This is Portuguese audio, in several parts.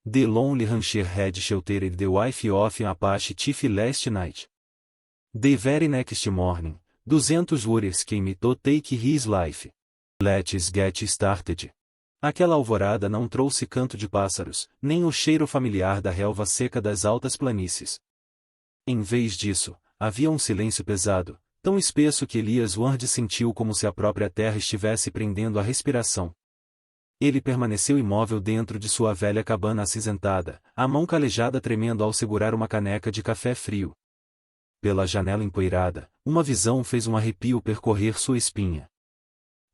The lonely rancher had sheltered the wife of an Apache chief last night. The very next morning, 200 warriors came to take his life. Let's get started. Aquela alvorada não trouxe canto de pássaros, nem o cheiro familiar da relva seca das altas planícies. Em vez disso, havia um silêncio pesado, tão espesso que Elias Ward sentiu como se a própria terra estivesse prendendo a respiração. Ele permaneceu imóvel dentro de sua velha cabana acinzentada, a mão calejada tremendo ao segurar uma caneca de café frio. Pela janela empoeirada, uma visão fez um arrepio percorrer sua espinha.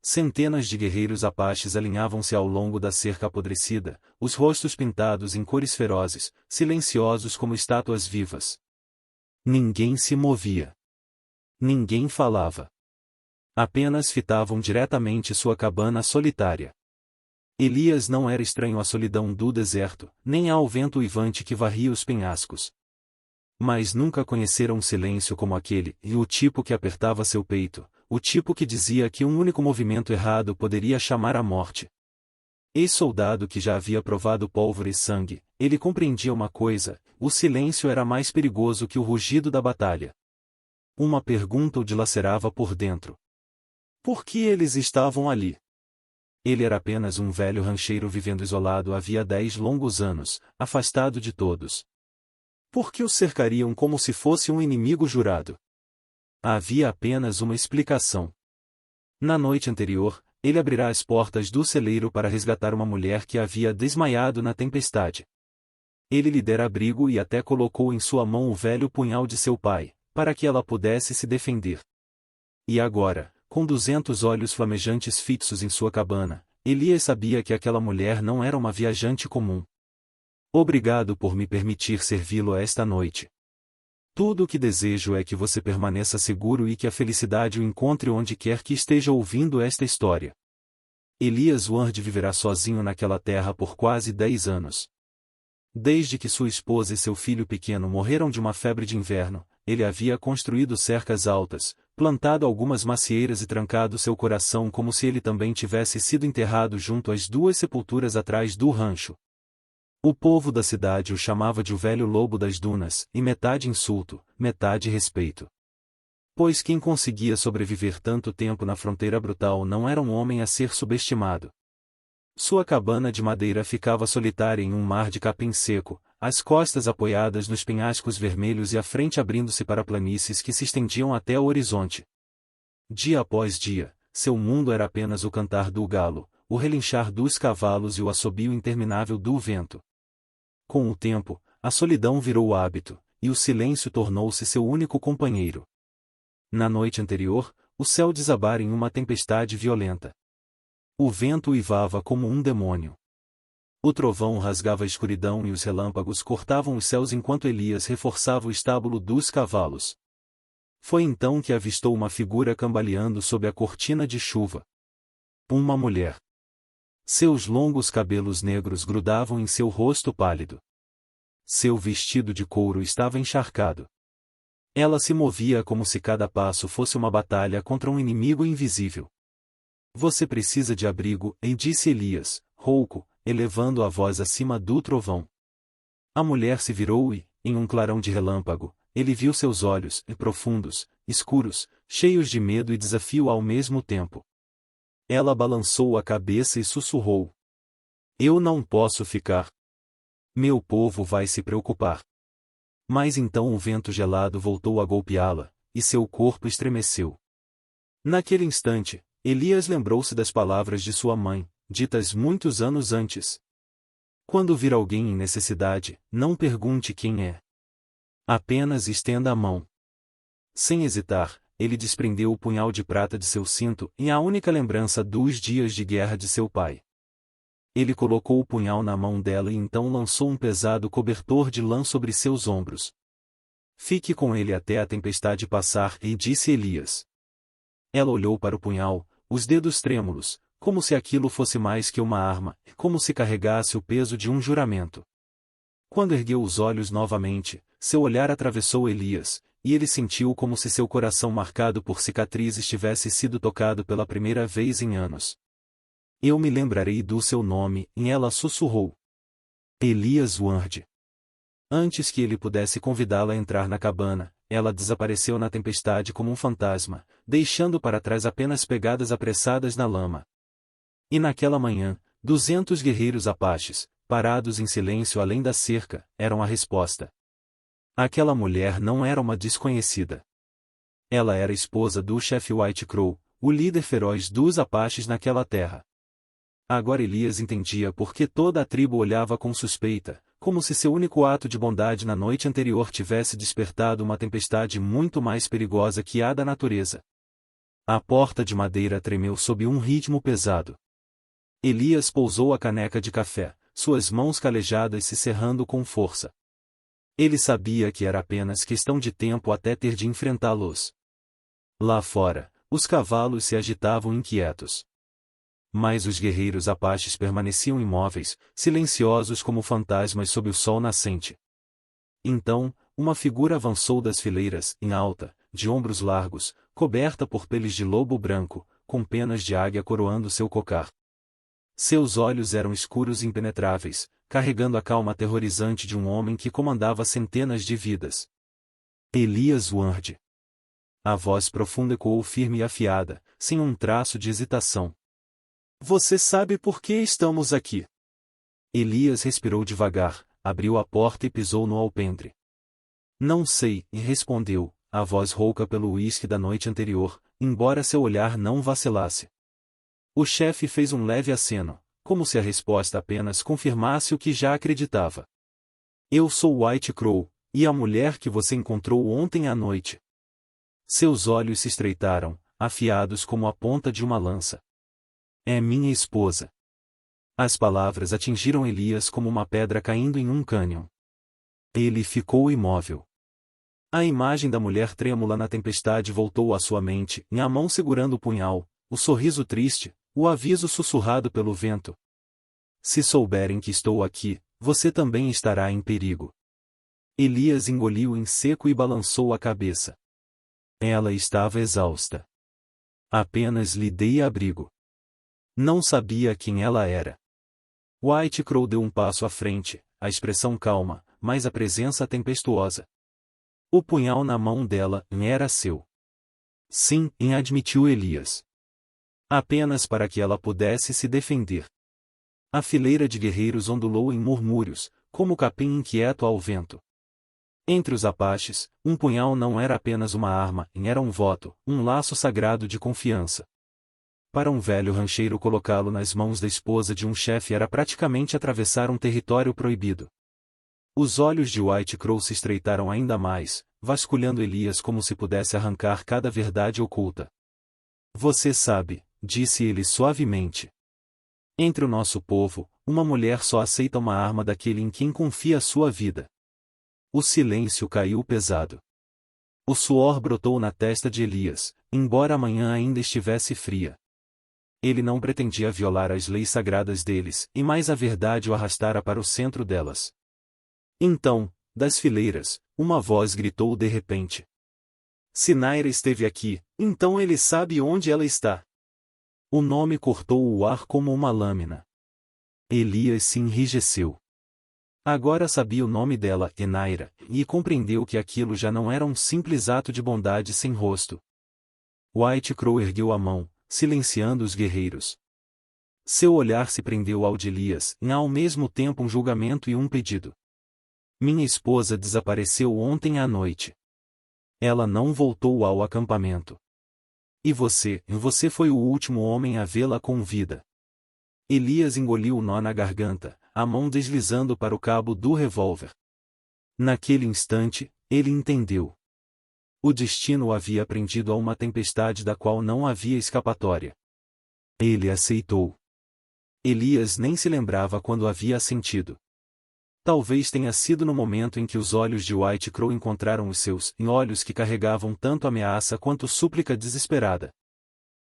Centenas de guerreiros apaches alinhavam-se ao longo da cerca apodrecida, os rostos pintados em cores ferozes, silenciosos como estátuas vivas. Ninguém se movia. Ninguém falava. Apenas fitavam diretamente sua cabana solitária. Elias não era estranho à solidão do deserto, nem ao vento uivante que varria os penhascos. Mas nunca conhecera um silêncio como aquele, e o tipo que apertava seu peito, o tipo que dizia que um único movimento errado poderia chamar a morte. Ex-soldado que já havia provado pólvora e sangue, ele compreendia uma coisa: o silêncio era mais perigoso que o rugido da batalha. Uma pergunta o dilacerava por dentro. Por que eles estavam ali? Ele era apenas um velho rancheiro vivendo isolado havia 10 longos anos, afastado de todos. Por que o cercariam como se fosse um inimigo jurado? Havia apenas uma explicação. Na noite anterior, ele abrirá as portas do celeiro para resgatar uma mulher que havia desmaiado na tempestade. Ele lhe dera abrigo e até colocou em sua mão o velho punhal de seu pai, para que ela pudesse se defender. E agora, com 200 olhos flamejantes fixos em sua cabana, Elias sabia que aquela mulher não era uma viajante comum. Obrigado por me permitir servi-lo esta noite. Tudo o que desejo é que você permaneça seguro e que a felicidade o encontre onde quer que esteja ouvindo esta história. Elias Ward viverá sozinho naquela terra por quase 10 anos. Desde que sua esposa e seu filho pequeno morreram de uma febre de inverno, ele havia construído cercas altas, plantado algumas macieiras e trancado seu coração como se ele também tivesse sido enterrado junto às 2 sepulturas atrás do rancho. O povo da cidade o chamava de o velho lobo das dunas, e metade insulto, metade respeito. Pois quem conseguia sobreviver tanto tempo na fronteira brutal não era um homem a ser subestimado. Sua cabana de madeira ficava solitária em um mar de capim seco, as costas apoiadas nos penhascos vermelhos e a frente abrindo-se para planícies que se estendiam até o horizonte. Dia após dia, seu mundo era apenas o cantar do galo, o relinchar dos cavalos e o assobio interminável do vento. Com o tempo, a solidão virou hábito, e o silêncio tornou-se seu único companheiro. Na noite anterior, o céu desabara em uma tempestade violenta. O vento uivava como um demônio. O trovão rasgava a escuridão e os relâmpagos cortavam os céus enquanto Elias reforçava o estábulo dos cavalos. Foi então que avistou uma figura cambaleando sob a cortina de chuva. Uma mulher. Seus longos cabelos negros grudavam em seu rosto pálido. Seu vestido de couro estava encharcado. Ela se movia como se cada passo fosse uma batalha contra um inimigo invisível. Você precisa de abrigo, disse Elias, rouco, elevando a voz acima do trovão. A mulher se virou e, em um clarão de relâmpago, ele viu seus olhos, profundos, escuros, cheios de medo e desafio ao mesmo tempo. Ela balançou a cabeça e sussurrou: Eu não posso ficar. Meu povo vai se preocupar. Mas então o vento gelado voltou a golpeá-la, e seu corpo estremeceu. Naquele instante, Elias lembrou-se das palavras de sua mãe, ditas muitos anos antes. Quando vir alguém em necessidade, não pergunte quem é. Apenas estenda a mão. Sem hesitar, ele desprendeu o punhal de prata de seu cinto e a única lembrança dos dias de guerra de seu pai. Ele colocou o punhal na mão dela e então lançou um pesado cobertor de lã sobre seus ombros. Fique com ele até a tempestade passar, disse Elias. Ela olhou para o punhal, os dedos trêmulos, como se aquilo fosse mais que uma arma, como se carregasse o peso de um juramento. Quando ergueu os olhos novamente, seu olhar atravessou Elias, e ele sentiu como se seu coração marcado por cicatrizes tivesse sido tocado pela primeira vez em anos. Eu me lembrarei do seu nome, e ela sussurrou. Elias Ward. Antes que ele pudesse convidá-la a entrar na cabana, ela desapareceu na tempestade como um fantasma, deixando para trás apenas pegadas apressadas na lama. E naquela manhã, 200 guerreiros apaches, parados em silêncio além da cerca, eram a resposta. Aquela mulher não era uma desconhecida. Ela era esposa do chefe White Crow, o líder feroz dos apaches naquela terra. Agora Elias entendia por que toda a tribo olhava com suspeita, como se seu único ato de bondade na noite anterior tivesse despertado uma tempestade muito mais perigosa que a da natureza. A porta de madeira tremeu sob um ritmo pesado. Elias pousou a caneca de café, suas mãos calejadas se cerrando com força. Ele sabia que era apenas questão de tempo até ter de enfrentá-los. Lá fora, os cavalos se agitavam inquietos. Mas os guerreiros apaches permaneciam imóveis, silenciosos como fantasmas sob o sol nascente. Então, uma figura avançou das fileiras, em alta, de ombros largos, coberta por peles de lobo branco, com penas de águia coroando seu cocar. Seus olhos eram escuros e impenetráveis, carregando a calma aterrorizante de um homem que comandava centenas de vidas. Elias Ward. A voz profunda ecoou firme e afiada, sem um traço de hesitação. Você sabe por que estamos aqui? Elias respirou devagar, abriu a porta e pisou no alpendre. Não sei, respondeu, a voz rouca pelo uísque da noite anterior, embora seu olhar não vacilasse. O chefe fez um leve aceno, como se a resposta apenas confirmasse o que já acreditava. Eu sou White Crow, e a mulher que você encontrou ontem à noite. Seus olhos se estreitaram, afiados como a ponta de uma lança. É minha esposa. As palavras atingiram Elias como uma pedra caindo em um cânion. Ele ficou imóvel. A imagem da mulher trêmula na tempestade voltou à sua mente, a mão segurando o punhal, o sorriso triste, o aviso sussurrado pelo vento. Se souberem que estou aqui, você também estará em perigo. Elias engoliu em seco e balançou a cabeça. Ela estava exausta. Apenas lhe dei abrigo. Não sabia quem ela era. White Crow deu um passo à frente, a expressão calma, mas a presença tempestuosa. O punhal na mão dela era seu. Sim, admitiu Elias. Apenas para que ela pudesse se defender. A fileira de guerreiros ondulou em murmúrios, como capim inquieto ao vento. Entre os apaches, um punhal não era apenas uma arma, era um voto, um laço sagrado de confiança. Para um velho rancheiro colocá-lo nas mãos da esposa de um chefe era praticamente atravessar um território proibido. Os olhos de White Crow se estreitaram ainda mais, vasculhando Elias como se pudesse arrancar cada verdade oculta. Você sabe, disse ele suavemente. Entre o nosso povo, uma mulher só aceita uma arma daquele em quem confia a sua vida. O silêncio caiu pesado. O suor brotou na testa de Elias, embora a manhã ainda estivesse fria. Ele não pretendia violar as leis sagradas deles, e mais a verdade o arrastara para o centro delas. Então, das fileiras, uma voz gritou de repente. Se Naira esteve aqui, então ele sabe onde ela está. O nome cortou o ar como uma lâmina. Elias se enrijeceu. Agora sabia o nome dela, Naira, e compreendeu que aquilo já não era um simples ato de bondade sem rosto. White Crow ergueu a mão, silenciando os guerreiros. Seu olhar se prendeu ao de Elias, e ao mesmo tempo um julgamento e um pedido. Minha esposa desapareceu ontem à noite. Ela não voltou ao acampamento. E você foi o último homem a vê-la com vida. Elias engoliu o nó na garganta, a mão deslizando para o cabo do revólver. Naquele instante, ele entendeu. O destino o havia prendido a uma tempestade da qual não havia escapatória. Ele aceitou. Elias nem se lembrava quando havia sentido. Talvez tenha sido no momento em que os olhos de White Crow encontraram os seus, olhos que carregavam tanto ameaça quanto súplica desesperada.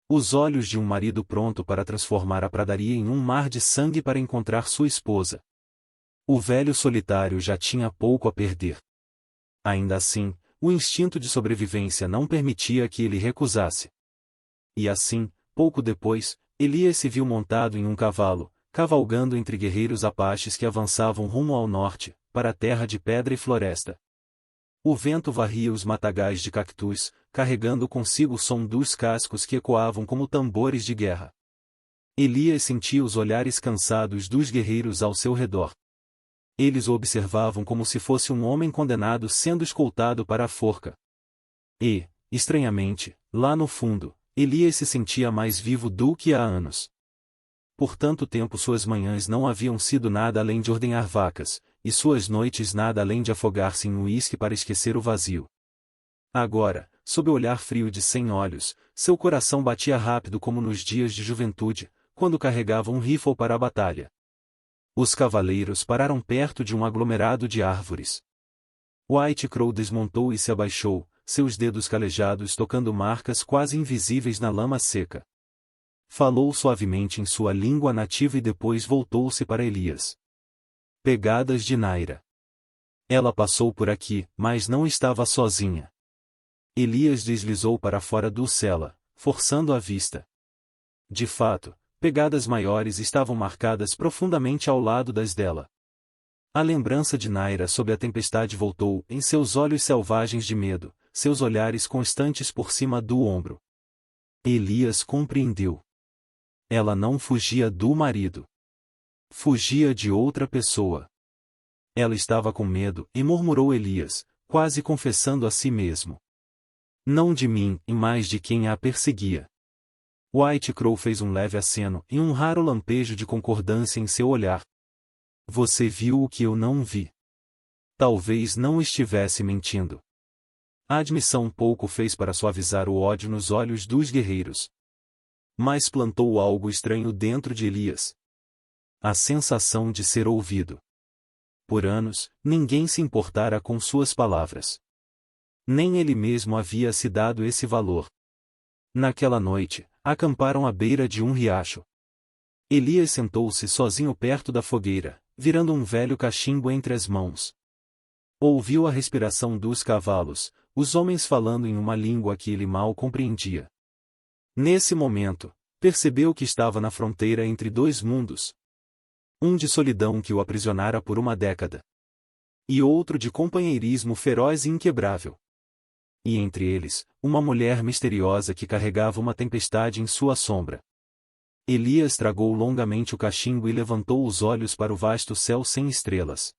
Os olhos de um marido pronto para transformar a pradaria em um mar de sangue para encontrar sua esposa. O velho solitário já tinha pouco a perder. Ainda assim, o instinto de sobrevivência não permitia que ele recusasse. E assim, pouco depois, Elias se viu montado em um cavalo, cavalgando entre guerreiros apaches que avançavam rumo ao norte, para a terra de pedra e floresta. O vento varria os matagais de cactus, carregando consigo o som dos cascos que ecoavam como tambores de guerra. Elias sentia os olhares cansados dos guerreiros ao seu redor. Eles o observavam como se fosse um homem condenado sendo escoltado para a forca. E, estranhamente, lá no fundo, Elias se sentia mais vivo do que há anos. Por tanto tempo suas manhãs não haviam sido nada além de ordenhar vacas, e suas noites nada além de afogar-se em uísque para esquecer o vazio. Agora, sob o olhar frio de 100 olhos, seu coração batia rápido como nos dias de juventude, quando carregava um rifle para a batalha. Os cavaleiros pararam perto de um aglomerado de árvores. White Crow desmontou e se abaixou, seus dedos calejados tocando marcas quase invisíveis na lama seca. Falou suavemente em sua língua nativa e depois voltou-se para Elias. Pegadas de Naira. Ela passou por aqui, mas não estava sozinha. Elias deslizou para fora do cela, forçando a vista. De fato, pegadas maiores estavam marcadas profundamente ao lado das dela. A lembrança de Naira sob a tempestade voltou em seus olhos selvagens de medo, seus olhares constantes por cima do ombro. Elias compreendeu. Ela não fugia do marido. Fugia de outra pessoa. Ela estava com medo, e murmurou Elias, quase confessando a si mesmo. Não de mim, e mais de quem a perseguia. White Crow fez um leve aceno e um raro lampejo de concordância em seu olhar. Você viu o que eu não vi. Talvez não estivesse mentindo. A admissão pouco fez para suavizar o ódio nos olhos dos guerreiros. Mas plantou algo estranho dentro de Elias. A sensação de ser ouvido. Por anos, ninguém se importara com suas palavras. Nem ele mesmo havia se dado esse valor. Naquela noite, acamparam à beira de um riacho. Elias sentou-se sozinho perto da fogueira, virando um velho cachimbo entre as mãos. Ouviu a respiração dos cavalos, os homens falando em uma língua que ele mal compreendia. Nesse momento, percebeu que estava na fronteira entre dois mundos. Um de solidão que o aprisionara por uma década. E outro de companheirismo feroz e inquebrável. E entre eles, uma mulher misteriosa que carregava uma tempestade em sua sombra. Elias tragou longamente o cachimbo e levantou os olhos para o vasto céu sem estrelas.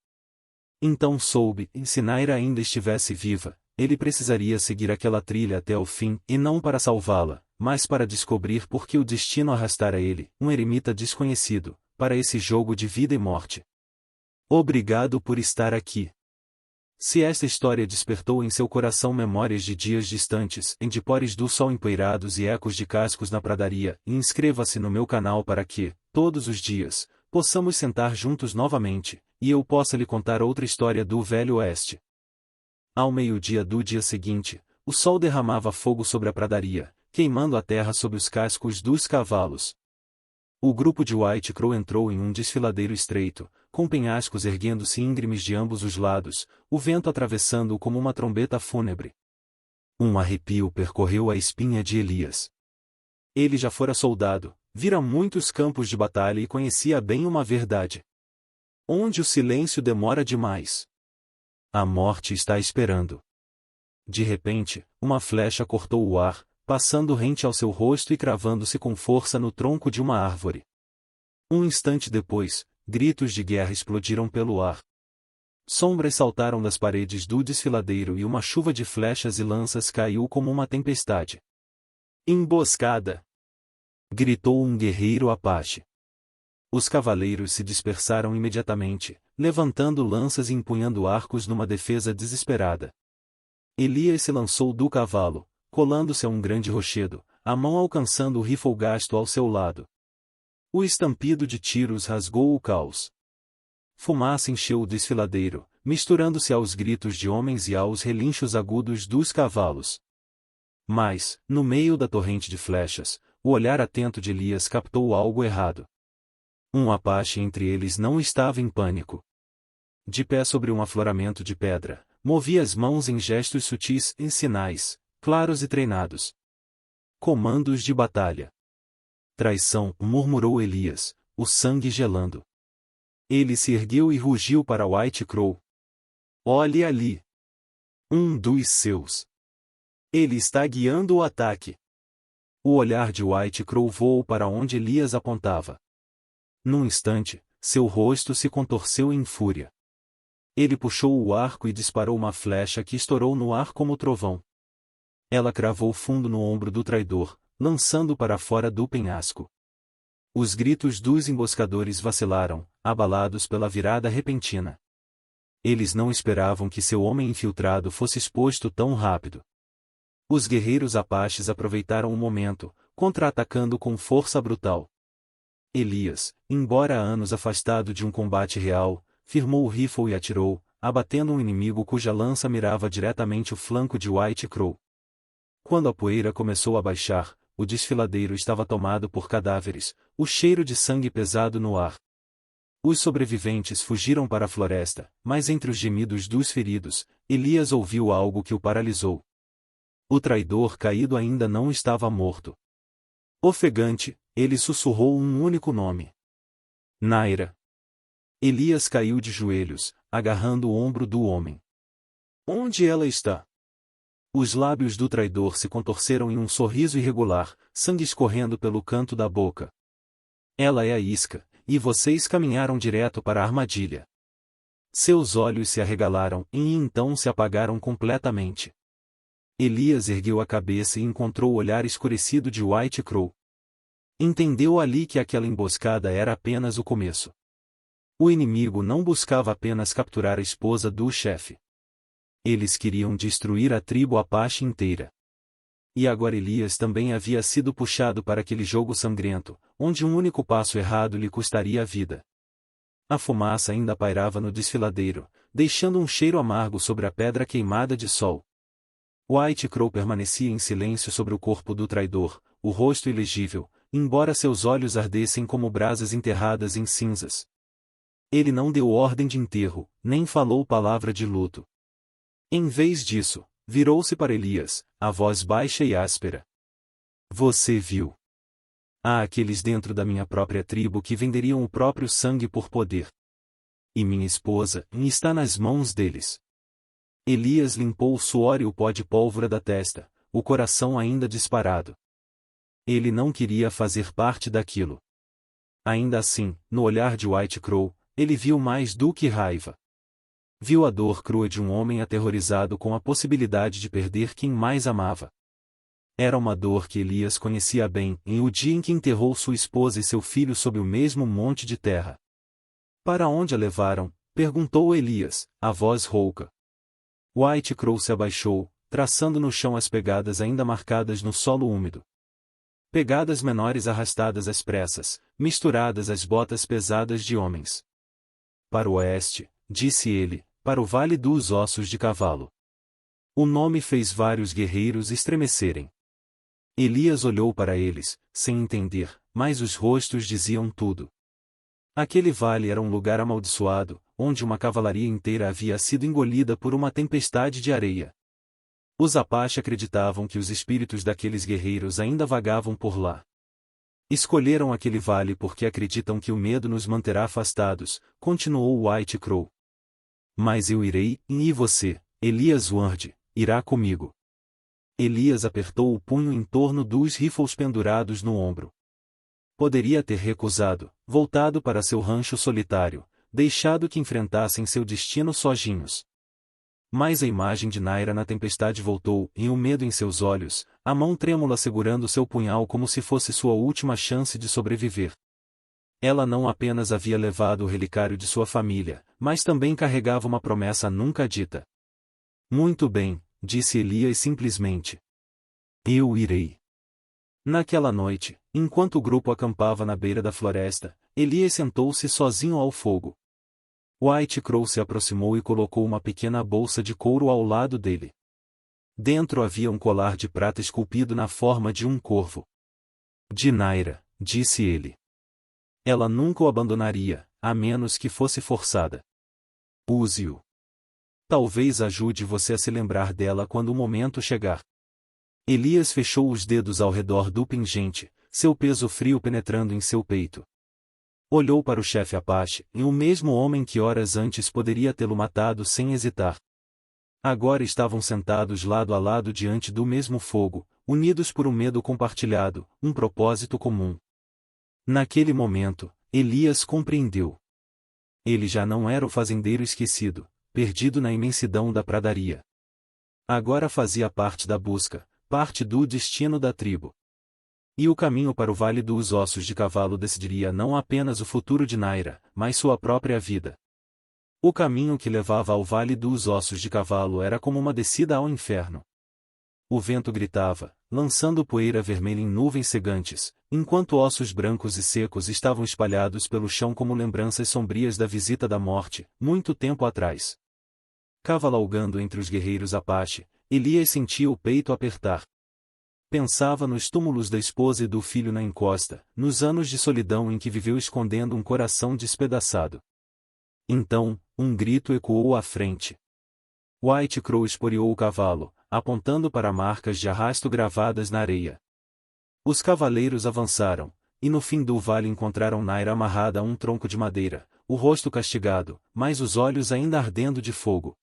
Então soube, se Naira ainda estivesse viva, ele precisaria seguir aquela trilha até o fim, e não para salvá-la, mas para descobrir por que o destino arrastara ele, um eremita desconhecido, para esse jogo de vida e morte. Obrigado por estar aqui. Se esta história despertou em seu coração memórias de dias distantes, em dipores do sol empoeirados e ecos de cascos na pradaria, inscreva-se no meu canal para que, todos os dias, possamos sentar juntos novamente, e eu possa lhe contar outra história do Velho Oeste. Ao meio-dia do dia seguinte, o sol derramava fogo sobre a pradaria, queimando a terra sob os cascos dos cavalos. O grupo de White Crow entrou em um desfiladeiro estreito, com penhascos erguendo-se íngremes de ambos os lados, o vento atravessando-o como uma trombeta fúnebre. Um arrepio percorreu a espinha de Elias. Ele já fora soldado, vira muitos campos de batalha e conhecia bem uma verdade. Onde o silêncio demora demais, a morte está esperando. De repente, uma flecha cortou o ar, passando rente ao seu rosto e cravando-se com força no tronco de uma árvore. Um instante depois, gritos de guerra explodiram pelo ar. Sombras saltaram das paredes do desfiladeiro e uma chuva de flechas e lanças caiu como uma tempestade. Emboscada! Gritou um guerreiro apache. Os cavaleiros se dispersaram imediatamente, levantando lanças e empunhando arcos numa defesa desesperada. Elias se lançou do cavalo, colando-se a um grande rochedo, a mão alcançando o rifle gasto ao seu lado. O estampido de tiros rasgou o caos. Fumaça encheu o desfiladeiro, misturando-se aos gritos de homens e aos relinchos agudos dos cavalos. Mas, no meio da torrente de flechas, o olhar atento de Elias captou algo errado. Um apache entre eles não estava em pânico. De pé sobre um afloramento de pedra, movia as mãos em gestos sutis, em sinais, claros e treinados. Comandos de batalha. Traição, murmurou Elias, o sangue gelando. Ele se ergueu e rugiu para White Crow. Olhe ali. Um dos seus. Ele está guiando o ataque. O olhar de White Crow voou para onde Elias apontava. Num instante, seu rosto se contorceu em fúria. Ele puxou o arco e disparou uma flecha que estourou no ar como trovão. Ela cravou fundo no ombro do traidor, lançando-o para fora do penhasco. Os gritos dos emboscadores vacilaram, abalados pela virada repentina. Eles não esperavam que seu homem infiltrado fosse exposto tão rápido. Os guerreiros apaches aproveitaram o momento, contra-atacando com força brutal. Elias, embora há anos afastado de um combate real, firmou o rifle e atirou, abatendo um inimigo cuja lança mirava diretamente o flanco de White Crow. Quando a poeira começou a baixar, o desfiladeiro estava tomado por cadáveres, o cheiro de sangue pesado no ar. Os sobreviventes fugiram para a floresta, mas entre os gemidos dos feridos, Elias ouviu algo que o paralisou. O traidor caído ainda não estava morto. Ofegante, ele sussurrou um único nome. Naira. Elias caiu de joelhos, agarrando o ombro do homem. Onde ela está? Os lábios do traidor se contorceram em um sorriso irregular, sangue escorrendo pelo canto da boca. Ela é a isca, e vocês caminharam direto para a armadilha. Seus olhos se arregalaram e então se apagaram completamente. Elias ergueu a cabeça e encontrou o olhar escurecido de White Crow. Entendeu ali que aquela emboscada era apenas o começo. O inimigo não buscava apenas capturar a esposa do chefe. Eles queriam destruir a tribo Apache inteira. E agora Elias também havia sido puxado para aquele jogo sangrento, onde um único passo errado lhe custaria a vida. A fumaça ainda pairava no desfiladeiro, deixando um cheiro amargo sobre a pedra queimada de sol. White Crow permanecia em silêncio sobre o corpo do traidor, o rosto ilegível, embora seus olhos ardessem como brasas enterradas em cinzas. Ele não deu ordem de enterro, nem falou palavra de luto. Em vez disso, virou-se para Elias, a voz baixa e áspera. Você viu? Há aqueles dentro da minha própria tribo que venderiam o próprio sangue por poder. E minha esposa está nas mãos deles. Elias limpou o suor e o pó de pólvora da testa, o coração ainda disparado. Ele não queria fazer parte daquilo. Ainda assim, no olhar de White Crow, ele viu mais do que raiva. Viu a dor crua de um homem aterrorizado com a possibilidade de perder quem mais amava. Era uma dor que Elias conhecia bem, em o dia em que enterrou sua esposa e seu filho sob o mesmo monte de terra. Para onde a levaram? Perguntou Elias, a voz rouca. White Crow se abaixou, traçando no chão as pegadas ainda marcadas no solo úmido. Pegadas menores arrastadas às pressas, misturadas às botas pesadas de homens. Para o oeste, disse ele, para o Vale dos Ossos de Cavalo. O nome fez vários guerreiros estremecerem. Elias olhou para eles, sem entender, mas os rostos diziam tudo. Aquele vale era um lugar amaldiçoado, onde uma cavalaria inteira havia sido engolida por uma tempestade de areia. Os Apache acreditavam que os espíritos daqueles guerreiros ainda vagavam por lá. Escolheram aquele vale porque acreditam que o medo nos manterá afastados, continuou White Crow. Mas eu irei, e você, Elias Ward, irá comigo. Elias apertou o punho em torno dos rifles pendurados no ombro. Poderia ter recusado, voltado para seu rancho solitário, deixado que enfrentassem seu destino sozinhos. Mas a imagem de Naira na tempestade voltou, e o medo em seus olhos, a mão trêmula segurando seu punhal como se fosse sua última chance de sobreviver. Ela não apenas havia levado o relicário de sua família, mas também carregava uma promessa nunca dita. Muito bem, disse Elias simplesmente. Eu irei. Naquela noite, enquanto o grupo acampava na beira da floresta, Elias sentou-se sozinho ao fogo. White Crow se aproximou e colocou uma pequena bolsa de couro ao lado dele. Dentro havia um colar de prata esculpido na forma de um corvo. De Naira, disse ele. Ela nunca o abandonaria, a menos que fosse forçada. Use-o. Talvez ajude você a se lembrar dela quando o momento chegar. Elias fechou os dedos ao redor do pingente, seu peso frio penetrando em seu peito. Olhou para o chefe Apache, e o mesmo homem que horas antes poderia tê-lo matado sem hesitar. Agora estavam sentados lado a lado diante do mesmo fogo, unidos por um medo compartilhado, um propósito comum. Naquele momento, Elias compreendeu. Ele já não era o fazendeiro esquecido, perdido na imensidão da pradaria. Agora fazia parte da busca, parte do destino da tribo. E o caminho para o Vale dos Ossos de Cavalo decidiria não apenas o futuro de Naira, mas sua própria vida. O caminho que levava ao Vale dos Ossos de Cavalo era como uma descida ao inferno. O vento gritava, lançando poeira vermelha em nuvens cegantes, enquanto ossos brancos e secos estavam espalhados pelo chão como lembranças sombrias da visita da morte, muito tempo atrás. Cavalgando entre os guerreiros Apache, Elias sentia o peito apertar. Pensava nos túmulos da esposa e do filho na encosta, nos anos de solidão em que viveu escondendo um coração despedaçado. Então, um grito ecoou à frente. White Crow esporeou o cavalo, apontando para marcas de arrasto gravadas na areia. Os cavaleiros avançaram, e no fim do vale encontraram Naira amarrada a um tronco de madeira, o rosto castigado, mas os olhos ainda ardendo de fogo.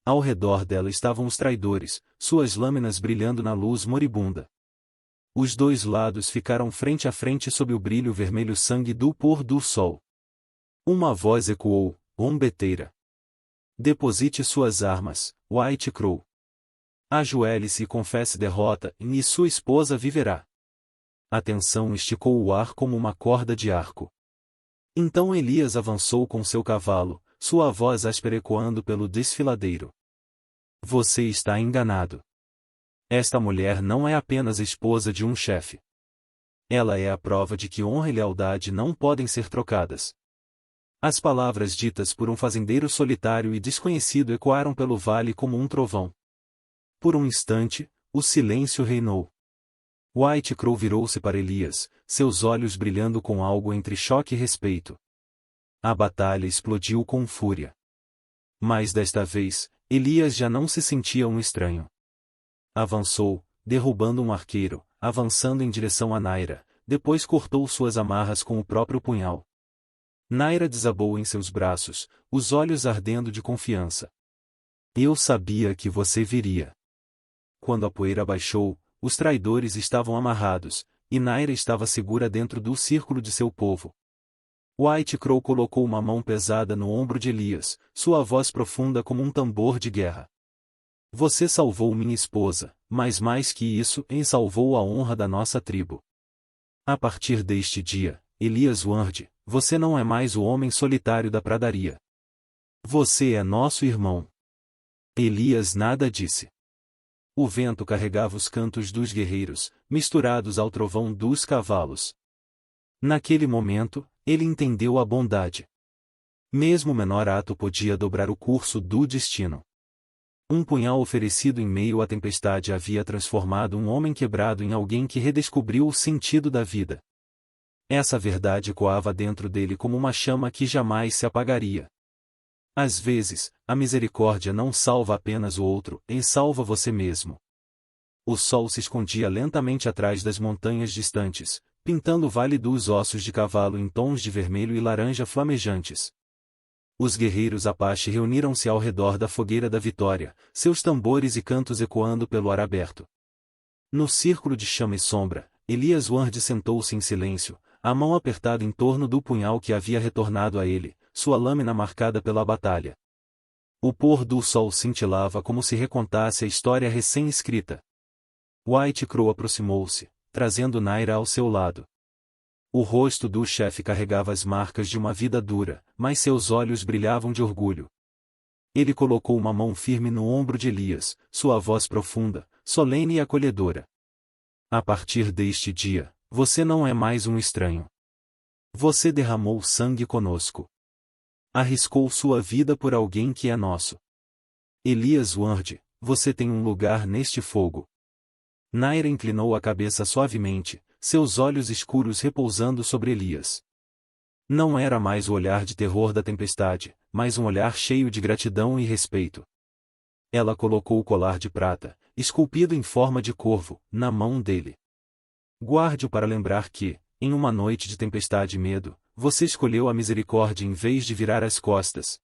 Ao redor dela estavam os traidores, suas lâminas brilhando na luz moribunda. Os dois lados ficaram frente a frente sob o brilho vermelho sangue do pôr do sol. Uma voz ecoou, ombeteira. Deposite suas armas, White Crow. Ajoelhe-se e confesse derrota, e sua esposa viverá. A tensão esticou o ar como uma corda de arco. Então Elias avançou com seu cavalo, sua voz áspera ecoando pelo desfiladeiro. Você está enganado. Esta mulher não é apenas esposa de um chefe. Ela é a prova de que honra e lealdade não podem ser trocadas. As palavras ditas por um fazendeiro solitário e desconhecido ecoaram pelo vale como um trovão. Por um instante, o silêncio reinou. White Crow virou-se para Elias, seus olhos brilhando com algo entre choque e respeito. A batalha explodiu com fúria. Mas desta vez, Elias já não se sentia um estranho. Avançou, derrubando um arqueiro, avançando em direção a Naira, depois cortou suas amarras com o próprio punhal. Naira desabou em seus braços, os olhos ardendo de confiança. Eu sabia que você viria. Quando a poeira baixou, os traidores estavam amarrados, e Naira estava segura dentro do círculo de seu povo. White Crow colocou uma mão pesada no ombro de Elias, sua voz profunda como um tambor de guerra. Você salvou minha esposa, mas mais que isso, salvou a honra da nossa tribo. A partir deste dia, Elias Ward, você não é mais o homem solitário da pradaria. Você é nosso irmão. Elias nada disse. O vento carregava os cantos dos guerreiros, misturados ao trovão dos cavalos. Naquele momento, ele entendeu a bondade. Mesmo o menor ato podia dobrar o curso do destino. Um punhal oferecido em meio à tempestade havia transformado um homem quebrado em alguém que redescobriu o sentido da vida. Essa verdade coava dentro dele como uma chama que jamais se apagaria. Às vezes, a misericórdia não salva apenas o outro, salva você mesmo. O sol se escondia lentamente atrás das montanhas distantes, pintando o Vale dos Ossos de Cavalo em tons de vermelho e laranja flamejantes. Os guerreiros Apache reuniram-se ao redor da fogueira da vitória, seus tambores e cantos ecoando pelo ar aberto. No círculo de chama e sombra, Elias Ward sentou-se em silêncio, a mão apertada em torno do punhal que havia retornado a ele, sua lâmina marcada pela batalha. O pôr do sol cintilava como se recontasse a história recém-escrita. White Crow aproximou-se, trazendo Naira ao seu lado. O rosto do chefe carregava as marcas de uma vida dura, mas seus olhos brilhavam de orgulho. Ele colocou uma mão firme no ombro de Elias, sua voz profunda, solene e acolhedora. A partir deste dia, você não é mais um estranho. Você derramou sangue conosco. Arriscou sua vida por alguém que é nosso. Elias Ward, você tem um lugar neste fogo. Naira inclinou a cabeça suavemente, seus olhos escuros repousando sobre Elias. Não era mais o olhar de terror da tempestade, mas um olhar cheio de gratidão e respeito. Ela colocou o colar de prata, esculpido em forma de corvo, na mão dele. Guarde-o para lembrar que, em uma noite de tempestade e medo, você escolheu a misericórdia em vez de virar as costas.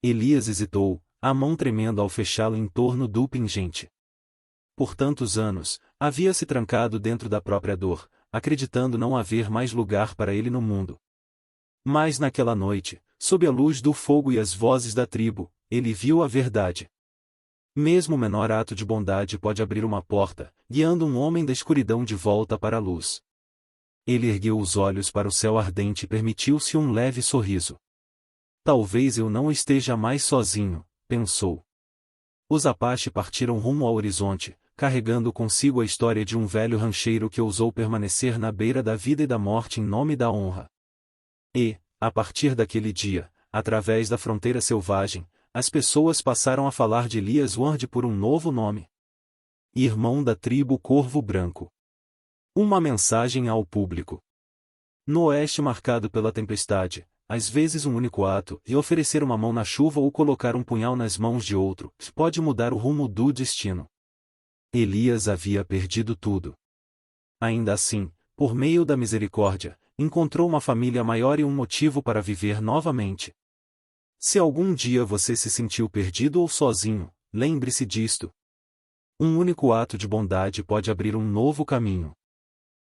Elias hesitou, a mão tremendo ao fechá-lo em torno do pingente. Por tantos anos, havia se trancado dentro da própria dor, acreditando não haver mais lugar para ele no mundo. Mas naquela noite, sob a luz do fogo e as vozes da tribo, ele viu a verdade. Mesmo o menor ato de bondade pode abrir uma porta, guiando um homem da escuridão de volta para a luz. Ele ergueu os olhos para o céu ardente e permitiu-se um leve sorriso. Talvez eu não esteja mais sozinho, pensou. Os Apache partiram rumo ao horizonte, carregando consigo a história de um velho rancheiro que ousou permanecer na beira da vida e da morte em nome da honra. E, a partir daquele dia, através da fronteira selvagem, as pessoas passaram a falar de Elias Ward por um novo nome. Irmão da tribo Corvo Branco. Uma mensagem ao público. No oeste marcado pela tempestade, às vezes um único ato, e oferecer uma mão na chuva ou colocar um punhal nas mãos de outro, pode mudar o rumo do destino. Elias havia perdido tudo. Ainda assim, por meio da misericórdia, encontrou uma família maior e um motivo para viver novamente. Se algum dia você se sentiu perdido ou sozinho, lembre-se disto. Um único ato de bondade pode abrir um novo caminho.